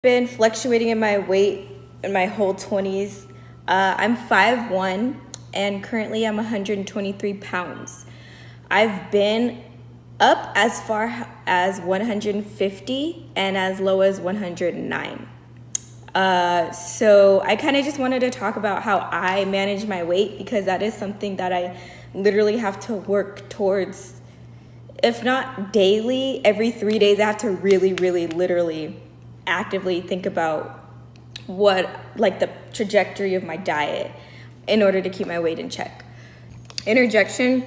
Been fluctuating in my weight in my whole 20s. I'm 5'1", and currently I'm 123 pounds. I've been up as far as 150 and as low as 109. So I kind of just wanted to talk about how I manage my weight, because that is something that I literally have to work towards. If not daily, every 3 days I have to really, literally actively think about the trajectory of my diet in order to keep my weight in check. Interjection,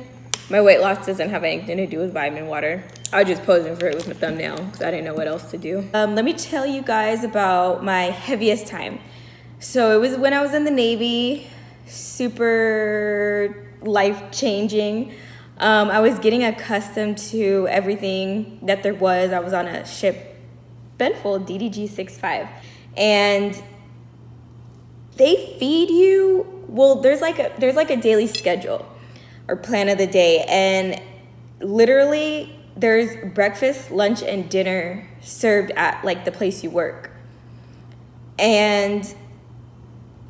my weight loss doesn't have anything to do with vitamin water. I was just posing for it with my thumbnail because I didn't know what else to do. Let me tell you guys about my heaviest time. So it was when I was in the Navy, super life-changing. I was getting accustomed to everything that there was. I was on a ship, Benfold DDG 65, and they feed you, well, there's like a daily schedule or plan of the day, and literally there's breakfast, lunch, and dinner served at like the place you work. And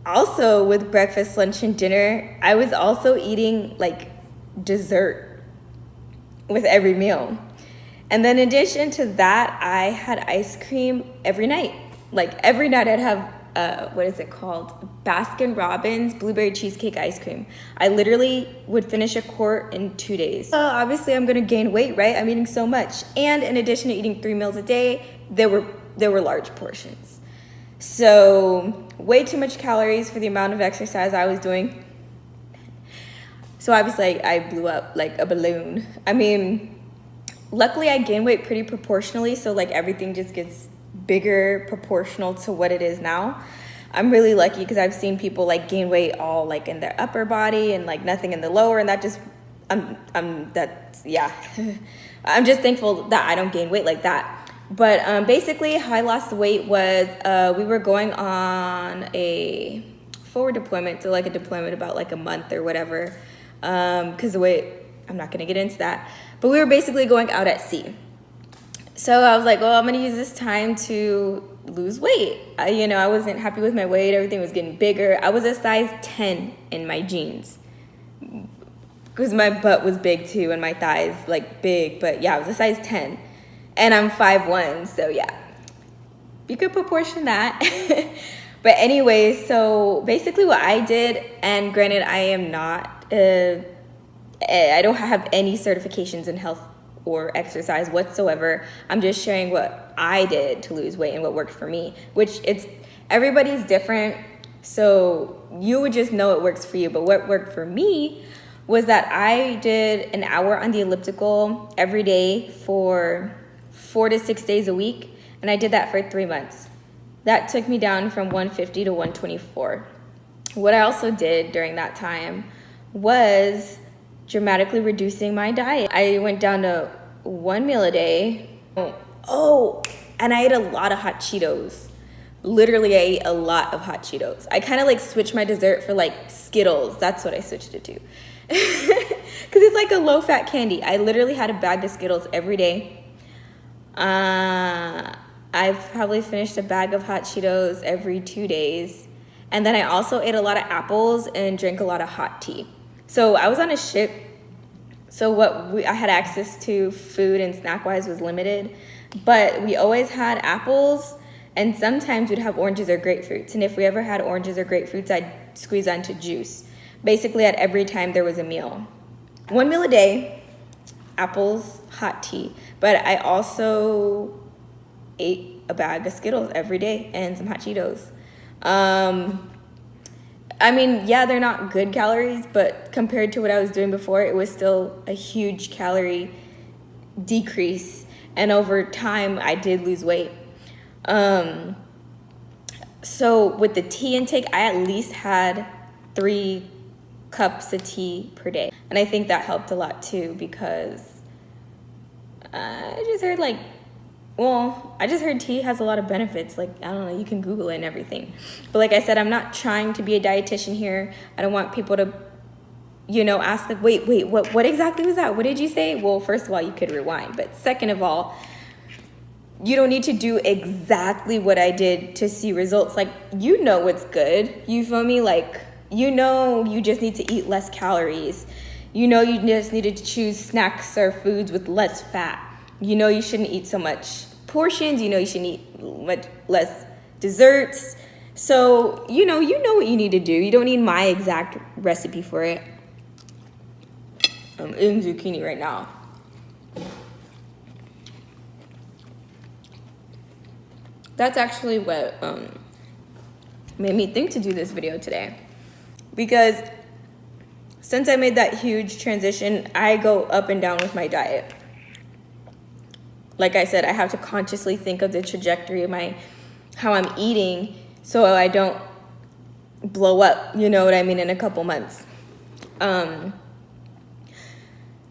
also with breakfast, lunch, and dinner, I was also eating like dessert with every meal. And then in addition to that, I had ice cream every night. Like every night I'd have, what is it called? Baskin Robbins blueberry cheesecake ice cream. I literally would finish a quart in 2 days. Obviously I'm gonna gain weight, right? I'm eating so much. And in addition to eating 3 meals a day, there were large portions. So way too much calories for the amount of exercise I was doing. So obviously I blew up like a balloon. I mean, luckily I gain weight pretty proportionally, so like everything just gets bigger proportional to what it is now. I'm really lucky because I've seen people like gain weight all like in their upper body and like nothing in the lower, and that just yeah. I'm just thankful that I don't gain weight like that. But basically how I lost the weight was we were going on a forward deployment, so like a deployment about like a month or whatever, because the weight, I'm not gonna get into that, but we were basically going out at sea. So I was like, well, I'm gonna use this time to lose weight. I wasn't happy with my weight. Everything was getting bigger. I was a size 10 in my jeans because my butt was big too and my thighs like big, but yeah, I was a size 10 and I'm 5'1", so yeah, you could proportion that. But anyway, so basically what I did, and granted I am not I don't have any certifications in health or exercise whatsoever. I'm just sharing what I did to lose weight and what worked for me, which everybody's different. So you would just know it works for you. But what worked for me was that I did an hour on the elliptical every day for 4 to 6 days a week. And I did that for 3 months. That took me down from 150 to 124. What I also did during that time was dramatically reducing my diet. I went down to 1 meal a day. Oh, and I ate a lot of hot Cheetos. Literally, I ate a lot of hot Cheetos. I kind of like switched my dessert for like Skittles. That's what I switched it to. Because it's like a low-fat candy. I literally had a bag of Skittles every day. I've probably finished a bag of hot Cheetos every 2 days. And then I also ate a lot of apples and drank a lot of hot tea. So I was on a ship, so I had access to food and snack-wise was limited, but we always had apples, and sometimes we'd have oranges or grapefruits. And if we ever had oranges or grapefruits, I'd squeeze onto juice. Basically, at every time there was a meal. 1 meal a day, apples, hot tea. But I also ate a bag of Skittles every day and some hot Cheetos. I mean, yeah, they're not good calories, but compared to what I was doing before, it was still a huge calorie decrease. And over time, I did lose weight. So with the tea intake, I at least had 3 cups of tea per day. And I think that helped a lot too, because I just heard tea has a lot of benefits. Like, I don't know, you can Google it and everything. But like I said, I'm not trying to be a dietitian here. I don't want people to, ask like, wait, what exactly was that? What did you say? Well, first of all, you could rewind. But second of all, you don't need to do exactly what I did to see results. Like, you know what's good. You feel me? Like, you know you just need to eat less calories. You know you just need to choose snacks or foods with less fat. You know you shouldn't eat so much portions. You know you shouldn't eat much less desserts. So, you know what you need to do. You don't need my exact recipe for it. I'm eating zucchini right now. That's actually what made me think to do this video today. Because since I made that huge transition, I go up and down with my diet. Like I said, I have to consciously think of the trajectory of how I'm eating so I don't blow up, you know what I mean, in a couple months.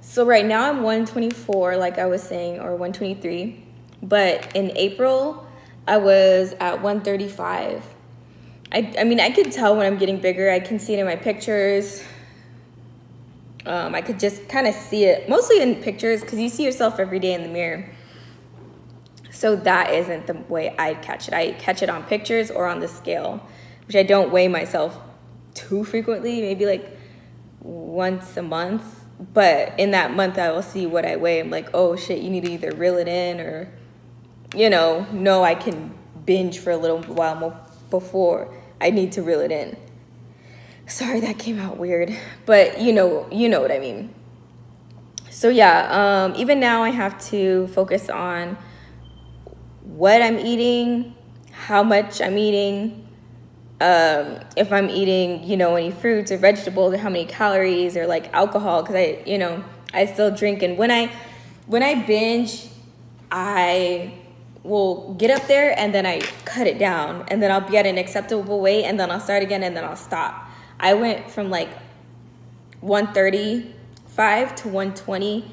So right now I'm 124, like I was saying, or 123. But in April, I was at 135. I mean, I could tell when I'm getting bigger. I can see it in my pictures. I could just kind of see it, mostly in pictures, because you see yourself every day in the mirror. So that isn't the way I catch it. I catch it on pictures or on the scale, which I don't weigh myself too frequently, maybe like once a month. But in that month, I will see what I weigh. I'm like, oh shit, you need to either reel it in or, no, I can binge for a little while more before I need to reel it in. Sorry, that came out weird, but you know what I mean. So yeah, even now I have to focus on what I'm eating, how much I'm eating, if I'm eating, any fruits or vegetables, or how many calories, or like alcohol, because I still drink. And when I binge, I will get up there and then I cut it down, and then I'll be at an acceptable weight, and then I'll start again, and then I'll stop. I went from like 135 to 120